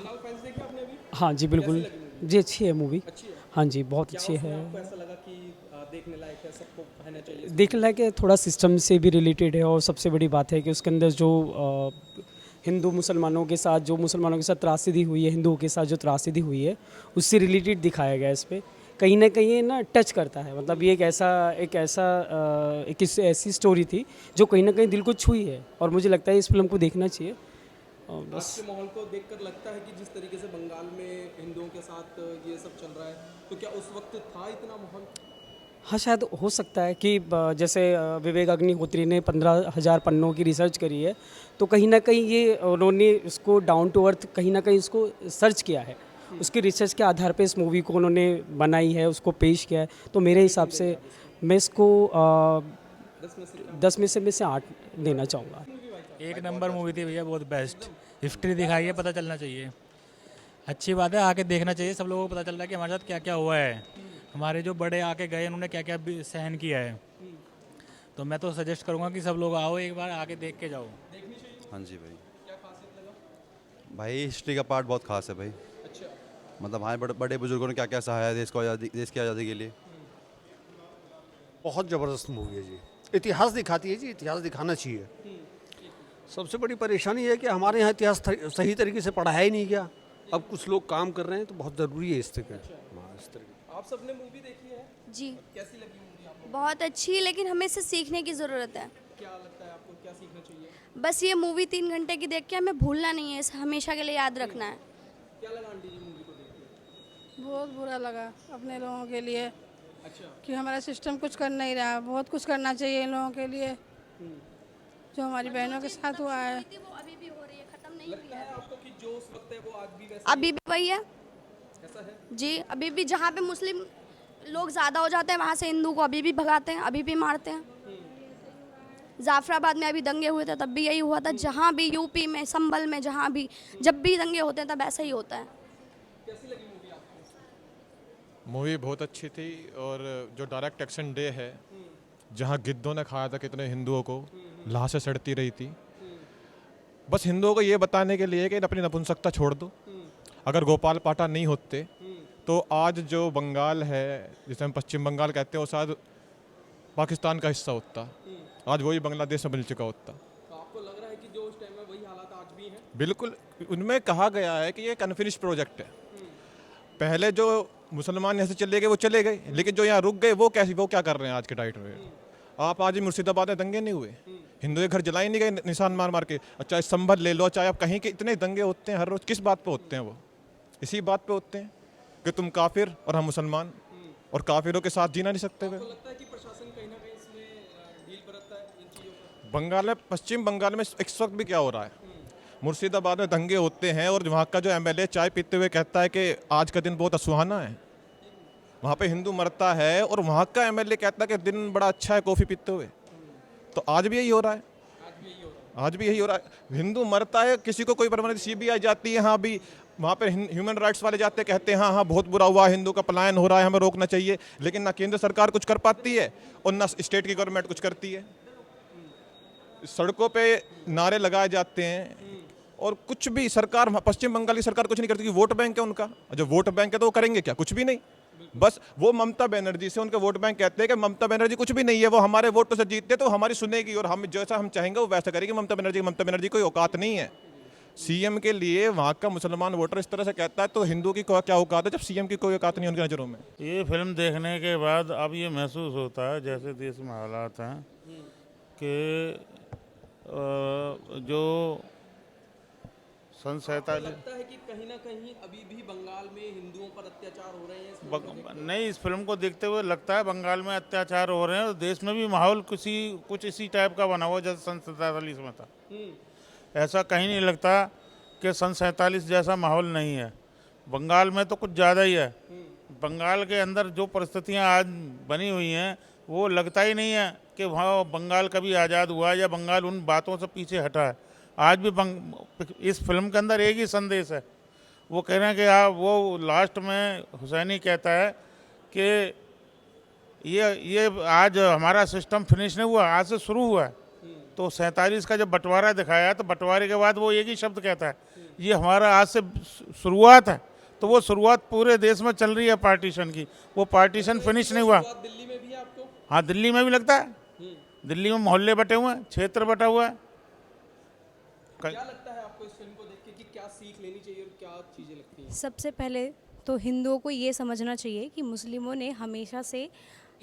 Bengal files देखी आपने अभी? हाँ जी, बिल्कुल। कैसी लगी मूवी? जी, अच्छी है मूवी। अच्छी है? हाँ जी, बहुत क्या अच्छी उसमें है। आपको ऐसा लगा कि देखने लायक है, सबको कहना चाहिए इस देख मूवी लायक है, थोड़ा सिस्टम से भी रिलेटेड है और सबसे बड़ी बात है कि उसके अंदर जो हिंदू मुसलमानों के साथ जो मुसलमानों के साथ त्रासदी हुई है, हिंदुओं के साथ जो त्रासदी हुई है, उससे रिलेटेड दिखाया गया है इस पे। कहीं न कहीं ये ना टच करता है, मतलब ये एक ऐसी स्टोरी थी जो कहीं न कहीं दिल को छुई है और मुझे लगता है इस फ़िल्म को देखना चाहिए। में? आज बस। के माहौल को देखकर लगता है कि जिस तरीके से बंगाल में हिंदुओं के साथ ये सब चल रहा है, तो क्या उस वक्त था इतना माहौल? हाँ, शायद हो सकता है कि जैसे विवेक अग्निहोत्री ने 15,000 पन्नों की रिसर्च करी है, तो कहीं न कहीं ये उन्होंने इसको डाउन टू अर्थ कहीं न कहीं इसको सर्च किया है। उसकी रिसर्च के आधार पे इस मूवी को उन्होंने बनाई है, उसको पेश किया है। तो मेरे हिसाब से मैं इसको 10 में से क्या? 10 में से 8 देना चाहूँगा। मूवी भाई साहब? एक नंबर मूवी थी भैया, बहुत बेस्ट। हिस्ट्री दिखाई है, पता चलना चाहिए। अच्छी बात है, आके देखना चाहिए। सब लोगों को पता चल रहा है कि हमारे साथ क्या क्या हुआ है, हमारे जो बड़े आके गए उन्होंने क्या क्या सहन किया है। तो मैं तो सजेस्ट करूंगा कि सब लोग आओ, एक बार आके देख के जाओ। देखनी चाहिए मूवी? हाँ जी भाई। क्या खासियत लगा? भाई हिस्ट्री का पार्ट बहुत खास है भाई। अच्छा। मतलब हमारे बड़े बड़े बुजुर्गों ने क्या क्या सहारा है देश की आज़ादी के लिए। बहुत ज़बरदस्त मूवी है जी। इतिहास दिखाती है जी, इतिहास दिखाना चाहिए। सबसे बड़ी परेशानी है कि हमारे यहाँ इतिहास सही तरीके से पढ़ाया ही नहीं गया। अब कुछ लोग काम कर रहे हैं तो बहुत ज़रूरी है इस तरह का। आप सबने मूवी देखी है? जी, कैसी लगी मूवी आपको? बहुत अच्छी, लेकिन हमें इससे सीखने की ज़रूरत है। क्या लगता है आपको, क्या सीखना चाहिए? बस ये मूवी 3 घंटे की देख के हमें भूलना नहीं है, इसे हमेशा के लिए याद रखना है। क्या लगा आंटी जी मूवी को देख के? बहुत बुरा लगा अपने लोगों के लिए अच्छा। कि हमारा सिस्टम कुछ कर नहीं रहा। बहुत कुछ करना चाहिए इन लोगों के लिए, जो हमारी बहनों के साथ हुआ है। वो अभी भी हो रही है, खत्म नहीं लगता है आपको कि जो उस वक्त है वो आज भी वैसा अभी भी वही है ऐसा है? जी। अभी भी जहाँ पे मुस्लिम लोग ज़्यादा हो जाते हैं, वहाँ से हिंदू को अभी भी भगाते हैं, अभी भी मारते हैं। जाफराबाद में अभी दंगे हुए थे, तब भी यही हुआ था। जहाँ भी यूपी में, संभल में, जहाँ भी जब भी दंगे होते हैं तब ऐसा ही होता है। कैसी लगी मूवी आपको? मूवी बहुत अच्छी थी। और जो डायरेक्ट एक्शन डे है, जहाँ गिद्धों ने खाया था कितने हिंदुओं को, लाशें सड़ती रही थी, बस हिंदुओं को ये बताने के लिए कि अपनी नपुंसकता छोड़ दो। अगर गोपाल पाठा नहीं होते तो आज जो बंगाल है, जिसे हम पश्चिम बंगाल कहते हैं, वो शायद पाकिस्तान का हिस्सा होता। आज वही बांग्लादेश में मिल चुका होता। तो आपको लग रहा है कि जो उस टाइम में वही हालात आज भी हैं? बिल्कुल। उनमें कहा गया है कि ये एक अनफिनिश प्रोजेक्ट है। पहले जो मुसलमान यहाँ से चले गए वो चले गए, लेकिन जो यहाँ रुक गए वो क्या कर रहे हैं आज के डाइट में। आप आज भी मुर्शिदाबाद में दंगे नहीं हुए, हिंदू के घर जलाए नहीं गए निशान मार मार के। चाहे संभल ले लो, चाहे आप कहीं के, इतने दंगे होते हैं हर रोज। किस बात पे होते हैं? वो इसी बात पे होते हैं कि तुम काफिर और हम मुसलमान, और काफिरों के साथ जीना नहीं सकते हुए। आपको लगता है कि प्रशासन कहीं ना कहीं इसमें डील बरतता है इन चीज़ों का? बंगाल में, पश्चिम बंगाल में इस वक्त भी क्या हो रहा है? मुर्शिदाबाद में दंगे होते हैं और वहाँ का जो एमएलए चाय पीते हुए कहता है कि आज का दिन बहुत सुहाना है। वहाँ पे हिंदू मरता है और वहाँ का एमएलए कहता है कि दिन बड़ा अच्छा है कॉफ़ी पीते हुए। तो आज भी यही हो रहा है। आज भी यही हो रहा है। हिंदू मरता है, किसी को कोई परवाह नहीं। सीबीआई जाती है, हाँ भी वहाँ पे ह्यूमन राइट्स वाले जाते हैं, कहते हैं हाँ हाँ बहुत बुरा हुआ, हिंदू का पलायन हो रहा है, हमें रोकना चाहिए। लेकिन ना केंद्र सरकार कुछ कर पाती है और ना स्टेट की गवर्नमेंट कुछ करती है। सड़कों पे नारे लगाए जाते हैं और कुछ भी सरकार, पश्चिम बंगाल की सरकार कुछ नहीं करती। वोट बैंक है उनका, जो वोट बैंक है तो वो करेंगे क्या? कुछ भी नहीं। बस वो ममता बनर्जी से उनके वोट बैंक कहते हैं कि ममता बनर्जी कुछ भी नहीं है, वो हमारे वोटों से जीतते तो हमारी सुनेगी और हम जैसा हम चाहेंगे वो वैसा करेगी ममता बनर्जी कोई औकात नहीं है सीएम के लिए। वहाँ का मुसलमान वोटर इस तरह से कहता है तो हिंदू की क्या औकात है जब सीएम की कोई औकात नहीं उनकी नज़रों में। ये फिल्म देखने के बाद अब ये महसूस होता है जैसे देश में हालात हैं कि जो सन 47 लगता है कि कहीं ना कहीं अभी भी बंगाल में हिंदुओं पर अत्याचार हो रहे हैं इस फिल्म को देखते हुए? नहीं, इस फिल्म को देखते हुए लगता है बंगाल में अत्याचार हो रहे हैं और देश में भी माहौल कुछ इसी टाइप का बना हुआ जैसे सन 47 में था। ऐसा कहीं नहीं लगता कि सन 47 जैसा माहौल नहीं है। बंगाल में तो कुछ ज़्यादा ही है। बंगाल के अंदर जो परिस्थितियां आज बनी हुई हैं वो लगता ही नहीं है कि वहाँ बंगाल कभी आज़ाद हुआ या बंगाल उन बातों से पीछे हटा है। आज भी इस फिल्म के अंदर एक ही संदेश है। वो कह रहे हैं कि वो लास्ट में हुसैनी कहता है कि ये आज हमारा सिस्टम फिनिश नहीं हुआ, आज से शुरू हुआ है। तो 47 का जब बंटवारा दिखाया तो बंटवारे के बाद वो एक ही शब्द कहता है, ये हमारा आज से शुरुआत है, तो वो शुरुआत पूरे देश में चल रही है पार्टीशन की, वो पार्टीशन फिनिश नहीं हुआ। बात दिल्ली में भी है आपको? हाँ, दिल्ली में भी लगता है, दिल्ली में मोहल्ले बटे हुए हैं, क्षेत्र बटा हुआ है। क्या लगता है आपको इस फिल्म को देख के कि क्या सीख लेनी चाहिए और क्या चीज़ें लगती हैं? सबसे पहले तो हिंदुओं को ये समझना चाहिए कि मुस्लिमों ने हमेशा से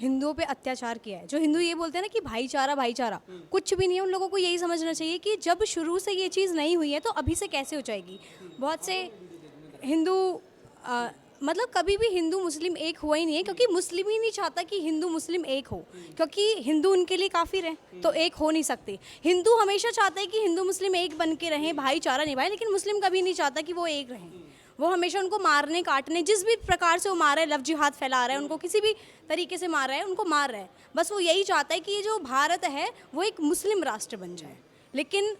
हिंदुओं पे अत्याचार किया है। जो हिंदू ये बोलते हैं ना कि भाईचारा भाईचारा, कुछ भी नहीं है। उन लोगों को यही समझना चाहिए कि जब शुरू से ये चीज़ नहीं हुई है तो अभी से कैसे हो जाएगी। बहुत से हिंदू मतलब कभी भी हिंदू मुस्लिम एक हुआ ही नहीं है, क्योंकि मुस्लिम ही नहीं चाहता कि हिंदू मुस्लिम एक हो, क्योंकि हिंदू उनके लिए काफ़िर है, तो एक हो नहीं सकते। हिंदू हमेशा चाहते हैं कि हिंदू मुस्लिम एक बन के रहें, भाईचारा निभाएं, लेकिन मुस्लिम कभी नहीं चाहता कि वो एक रहें। वो हमेशा उनको मारने काटने, जिस भी प्रकार से वो मार रहा है, लव जिहाद फैला रहा है, उनको किसी भी तरीके से मार रहा है, उनको मार रहा है। बस वो यही चाहता है कि ये जो भारत है वो एक मुस्लिम राष्ट्र बन जाए। लेकिन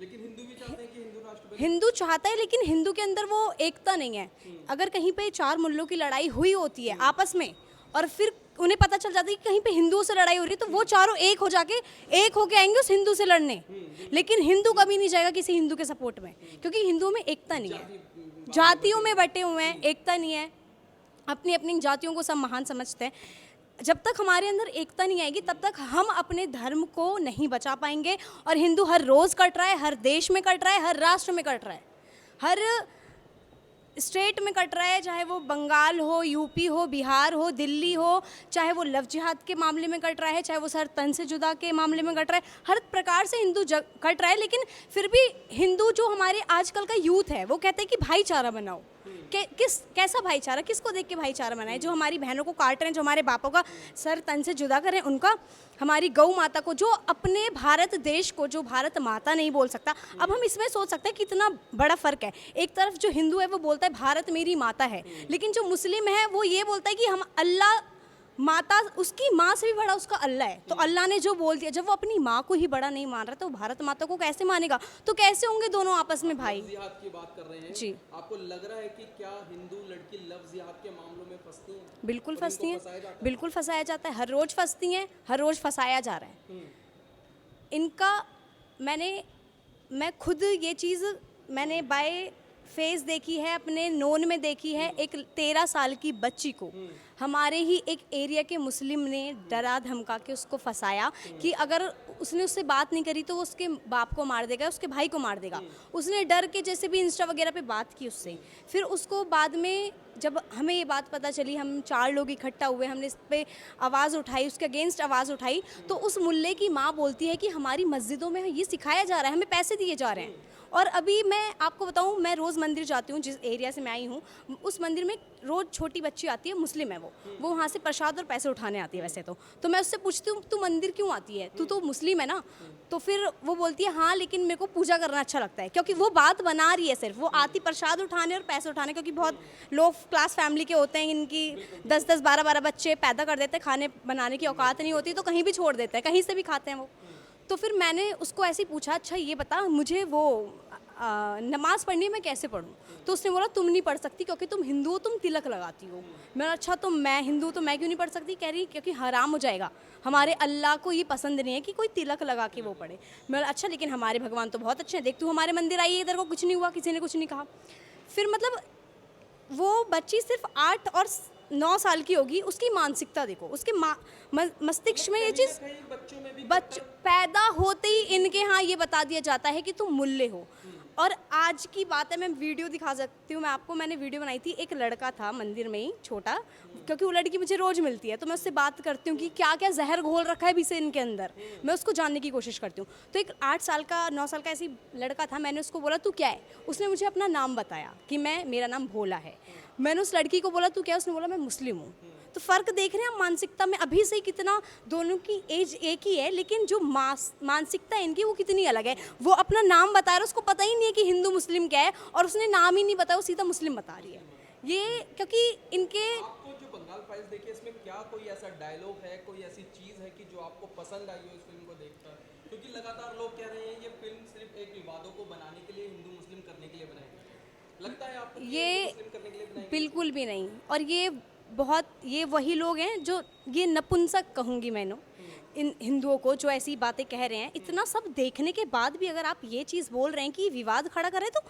हिंदू भी चाहते हैं कि हिंदू राष्ट्र बने। हिंदू चाहता है, लेकिन हिंदू के अंदर वो एकता नहीं है। अगर कहीं पे 4 मुल्लों की लड़ाई हुई होती है आपस में, और फिर उन्हें पता चल जाता है कि कहीं पे हिंदुओं से लड़ाई हो रही है, तो वो चारों एक हो जाके एक होके आएंगे उस हिंदू से लड़ने। लेकिन हिंदू कभी नहीं जाएगा किसी हिंदू के सपोर्ट में, क्योंकि हिंदुओं में एकता नहीं है, जातियों में बटे हुए हैं, एकता नहीं है। अपनी अपनी जातियों को सब महान समझते हैं। जब तक हमारे अंदर एकता नहीं आएगी तब तक हम अपने धर्म को नहीं बचा पाएंगे। और हिंदू हर रोज़ कट रहा है, हर देश में कट रहा है, हर राष्ट्र में कट रहा है, हर स्टेट में कट रहा है, चाहे वो बंगाल हो, यूपी हो, बिहार हो, दिल्ली हो, चाहे वो लव जिहाद के मामले में कट रहा है, चाहे वो सर तन से जुदा के मामले में कट रहा है। हर प्रकार से हिंदू कट रहा है। लेकिन फिर भी हिंदू जो हमारे आजकल का यूथ है वो कहते हैं कि भाईचारा बनाओ। कैसा भाईचारा, किसको देख के भाईचारा बनाए? जो हमारी बहनों को काट रहे हैं, जो हमारे बापों का सर तन से जुदा कर रहे हैं, उनका, हमारी गौ माता को, जो अपने भारत देश को जो भारत माता नहीं बोल सकता। अब हम इसमें सोच सकते हैं कितना बड़ा फ़र्क है। एक तरफ जो हिंदू है वो बोलता है भारत मेरी माता है, लेकिन जो मुस्लिम है वो ये बोलता है कि हम अल्लाह माता, उसकी माँ से भी बड़ा उसका अल्लाह है। तो अल्लाह ने जो बोल दिया, जब वो अपनी माँ को ही बड़ा नहीं मान रहा तो भारत माता को कैसे मानेगा? तो कैसे होंगे दोनों आपस में भाई? जिहाद की बात कर रहे हैं जी। आपको लग रहा है कि क्या हिंदू लड़की लव जिहाद के मामलों में फंसती हैं? बिल्कुल और फंसती इनको हैं, फंसाया जाता है? बिल्कुल फंसाया जाता है। हर रोज़ फंसती हैं, हर रोज़ फंसाया जा रहा है इनका। मैं खुद ये चीज़ मैंने बाय फेस देखी है, अपने नोन में देखी है। एक 13 साल की बच्ची को हमारे ही एक एरिया के मुस्लिम ने डरा धमका के उसको फंसाया कि अगर उसने उससे बात नहीं करी तो वो उसके बाप को मार देगा, उसके भाई को मार देगा। उसने डर के जैसे भी इंस्टा वगैरह पे बात की उससे। फिर उसको बाद में जब हमें ये बात पता चली, हम 4 लोग इकट्ठा हुए, हमने इस पे आवाज़ उठाई, उसके अगेंस्ट आवाज़ उठाई, तो उस मुल्ले की माँ बोलती है कि हमारी मस्जिदों में ये सिखाया जा रहा है, हमें पैसे दिए जा रहे हैं। और अभी मैं आपको बताऊं, मैं रोज़ मंदिर जाती हूँ, जिस एरिया से मैं आई हूँ उस मंदिर में रोज़ छोटी बच्ची आती है, मुस्लिम है वो वहाँ से प्रसाद और पैसे उठाने आती है वैसे तो मैं उससे पूछती हूँ तू मंदिर क्यों आती है, तू तो मुस्लिम है ना? तो फिर वो बोलती है हाँ, लेकिन मेरे को पूजा करना अच्छा लगता है। क्योंकि वो बात बना रही है, सिर्फ वो आती प्रसाद उठाने और पैसे उठाने, क्योंकि बहुत लो क्लास फैमिली के होते हैं, इनकी 10-10, 12-12 बच्चे पैदा कर देते हैं, खाने बनाने की औकात नहीं होती तो कहीं भी छोड़ देते हैं, कहीं से भी खाते हैं वो। तो फिर मैंने उसको ऐसे ही पूछा, अच्छा ये बता मुझे वो नमाज पढ़नी मैं कैसे पढ़ूँ? तो उसने बोला तुम नहीं पढ़ सकती क्योंकि तुम हिंदू हो, तुम तिलक लगाती हो। मैंने अच्छा तो मैं हिंदू तो मैं क्यों नहीं पढ़ सकती? कह रही क्योंकि हराम हो जाएगा, हमारे अल्लाह को ये पसंद नहीं है कि कोई तिलक लगा के वो पढ़े। मैंने अच्छा लेकिन हमारे भगवान तो बहुत अच्छे हैं, देख तू हमारे मंदिर आई है, इधर को कुछ नहीं हुआ, किसी ने कुछ नहीं कहा। फिर मतलब वो बच्ची सिर्फ 8 और 9 साल की होगी, उसकी मानसिकता देखो, उसके मस्तिष्क में ये चीज़ पैदा होते ही इनके यहाँ ये बता दिया जाता है कि तुम मुल्ले हो। और आज की बात है, मैं वीडियो दिखा सकती हूँ मैं आपको, मैंने वीडियो बनाई थी। एक लड़का था मंदिर में ही छोटा, क्योंकि वो लड़की मुझे रोज़ मिलती है तो मैं उससे बात करती हूँ कि क्या क्या जहर घोल रखा है भी से इनके अंदर, मैं उसको जानने की कोशिश करती हूँ। तो एक 8 साल का 9 साल का ऐसी लड़का था, मैंने उसको बोला तू क्या है? उसने मुझे अपना नाम बताया कि मेरा नाम भोला है। मैंने उस लड़की को बोला तू क्या? उसने बोला मैं मुस्लिम हूँ। तो फ़र्क देख रहे हैं हम मानसिकता में, अभी से कितना दोनों की एज एक ही है, लेकिन जो मानसिकता है इनकी वो कितनी अलग है। वो अपना नाम बता रहा है, उसको पता ही नहीं है कि हिंदू मुस्लिम क्या है, और उसने नाम ही नहीं बताया, वो सीधा मुस्लिम बता रही है। ये क्योंकि इनके आपको जो बंगाल फाइल्स देखी, इसमें क्या कोई ऐसा डायलॉग है, कोई ऐसी चीज़ है कि जो आपको पसंद आई हो इस फिल्म को देखकर? क्योंकि लगातार लोग कह रहे हैं ये फिल्म सिर्फ एक विवादों को बनाने के लिए, हिंदू मुस्लिम करने के लिए बनाई गई। लगता है आपको ये मुस्लिम करने के लिए बनाई गई? बिल्कुल भी नहीं। और ये वही लोग हैं जो ये नपुंसक कहूँगी मैंने इन हिंदुओं को, जो ऐसी बातें कह रहे हैं। इतना सब देखने के बाद भी अगर आप ये चीज़ बोल रहे हैं कि विवाद खड़ा करें, तो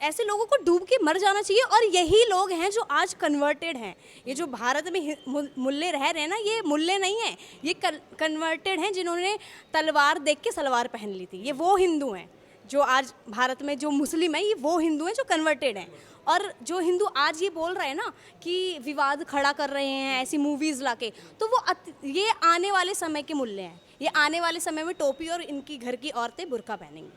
ऐसे लोगों को डूब के मर जाना चाहिए। और यही लोग हैं जो आज कन्वर्टेड हैं। ये जो भारत में मुल्ले रह रहे हैं ना, ये मुल्ले नहीं हैं, ये कन्वर्टेड हैं जिन्होंने तलवार देख के सलवार पहन ली थी। ये वो हिंदू हैं जो आज भारत में जो मुस्लिम हैं, ये वो हिंदू हैं जो कन्वर्टेड हैं। और जो हिंदू आज ये बोल रहे हैं ना कि विवाद खड़ा कर रहे हैं ऐसी मूवीज़ लाके, तो वो ये आने वाले समय के मुल्ले हैं। ये आने वाले समय में टोपी और इनकी घर की औरतें बुर्का पहनेंगी।